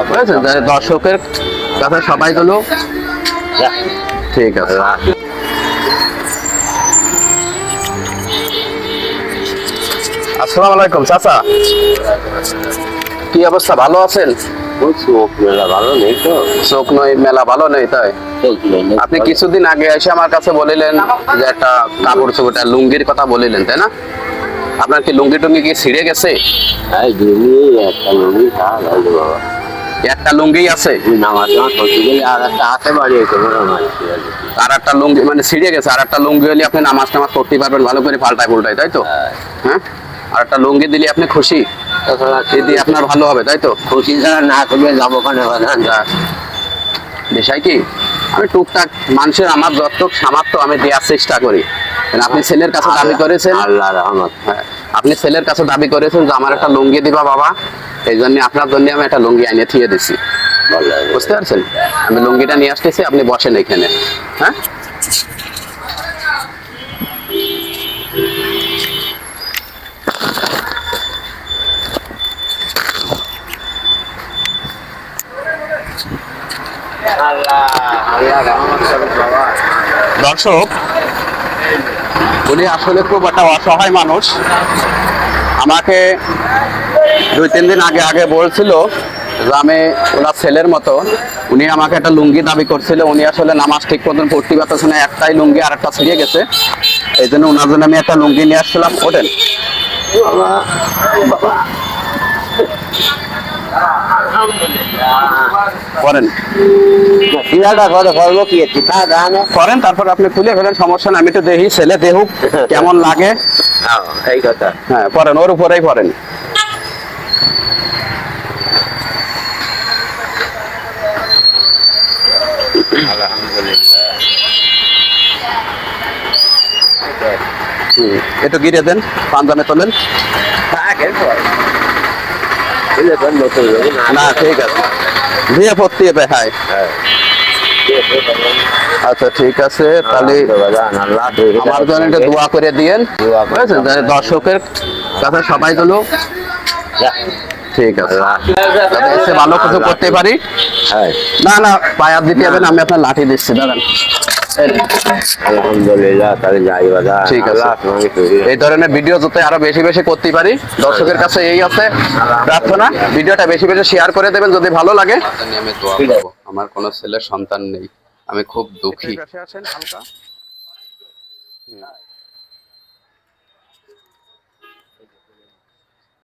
বুঝেছেন? দর্শকের কাছে সবাই গুলো ঠিক আছে। আসসালামু আলাইকুম চাচা, কি অবস্থা, ভালো আছেন? চোখ মেলা ভালো নেই তো। চোখ নয় মেলা ভালো নেই তাই? আপনি কিছুদিন আগে এসে আমার কাছে বলিলেন যে একটা কাপড় চোপড় লুঙ্গির কথা বলিলেন, তাই না? আপনার কি লুঙ্গি টুঙ্গি কি ছিঁড়ে গেছে? একটা লুঙ্গি আছে, আর একটা লুঙ্গি মানে ছিঁড়ে গেছে, আর একটা লুঙ্গি হলে আপনি নামাজ টামাজ করতে পারবেন ভালো করে পাল্টায় পাল্টায়, তাই তো? হ্যাঁ, আর একটা লুঙ্গি দিলে আপনি খুশি, দিয়ে আপনার ভালো হবে, তাই তো? খুশি ছাড়া না করলে যাবো কেন? বিষয় কি, আমি টুকটাক মানুষের আমার যতটুক সামর্থ্য আমি দেওয়ার চেষ্টা করি। আপনি ছেলের কাছে দাবি করেছেন, আল্লাহ রহমত, আপনি ছেলের কাছে দাবি করেছেন যে আমার একটা লুঙ্গি দিবা বাবা, এই জন্য আপনার জন্য আমি একটা লুঙ্গি আইনে থিয়ে দিছি। বুঝতে পারছেন? আমি লুঙ্গিটা নিয়ে আসতেছি, আপনি বসেন এখানে। হ্যাঁ, দর্শক, উনি আসলে খুব একটা অসহায় মানুষ। আমাকে 2-3 দিন আগে বলছিল যে আমি ওনার ছেলের মতো। উনি আমাকে একটা লুঙ্গি দাবি করছিল। উনি আসলে নামাজ ঠিক মতন পড়তে পারতেছে না, একটাই লুঙ্গি আর একটা ছিঁড়ে গেছে, এই জন্য ওনার জন্য আমি একটা লুঙ্গি নিয়ে আসছিলাম। ওঠেন করেন করেন, তারপর আপনি খুলে ফেলেন, সমস্যা না। আমি তো দেখি ছেলে দেহুক কেমন লাগে। এই কথা। হ্যাঁ, পড়েন, ওর উপরেই পড়েন। একটু গিরে দেন, পাঞ্জামে তোলেন। না ঠিক আছে, দিয়ে ভর্তি হবে। হ্যাঁ, আচ্ছা ঠিক আছে, তাহলে আমার জন্য একটা দোয়া করে দিয়েন, বুঝেছেন? দর্শকের কাছে সবাই গুলো ঠিক আছে, এসে ভালো কিছু করতে পারি। না না, পায়ার দিতে হবে না, আমি আপনার লাঠি দিচ্ছি, দাঁড়ান। আলহামদুলিল্লাহ, তাহলে যাই বাবা। ঠিক আছে, এই ধরনের ভিডিও যাতে আরো বেশি বেশি করতে পারি, দর্শকের কাছে এই আছে প্রার্থনা। ভিডিওটা বেশি বেশি শেয়ার করে দেবেন যদি ভালো লাগে। আমি দোয়া করব, আমার কোনো ছেলের সন্তান নেই, আমি খুব দুঃখী।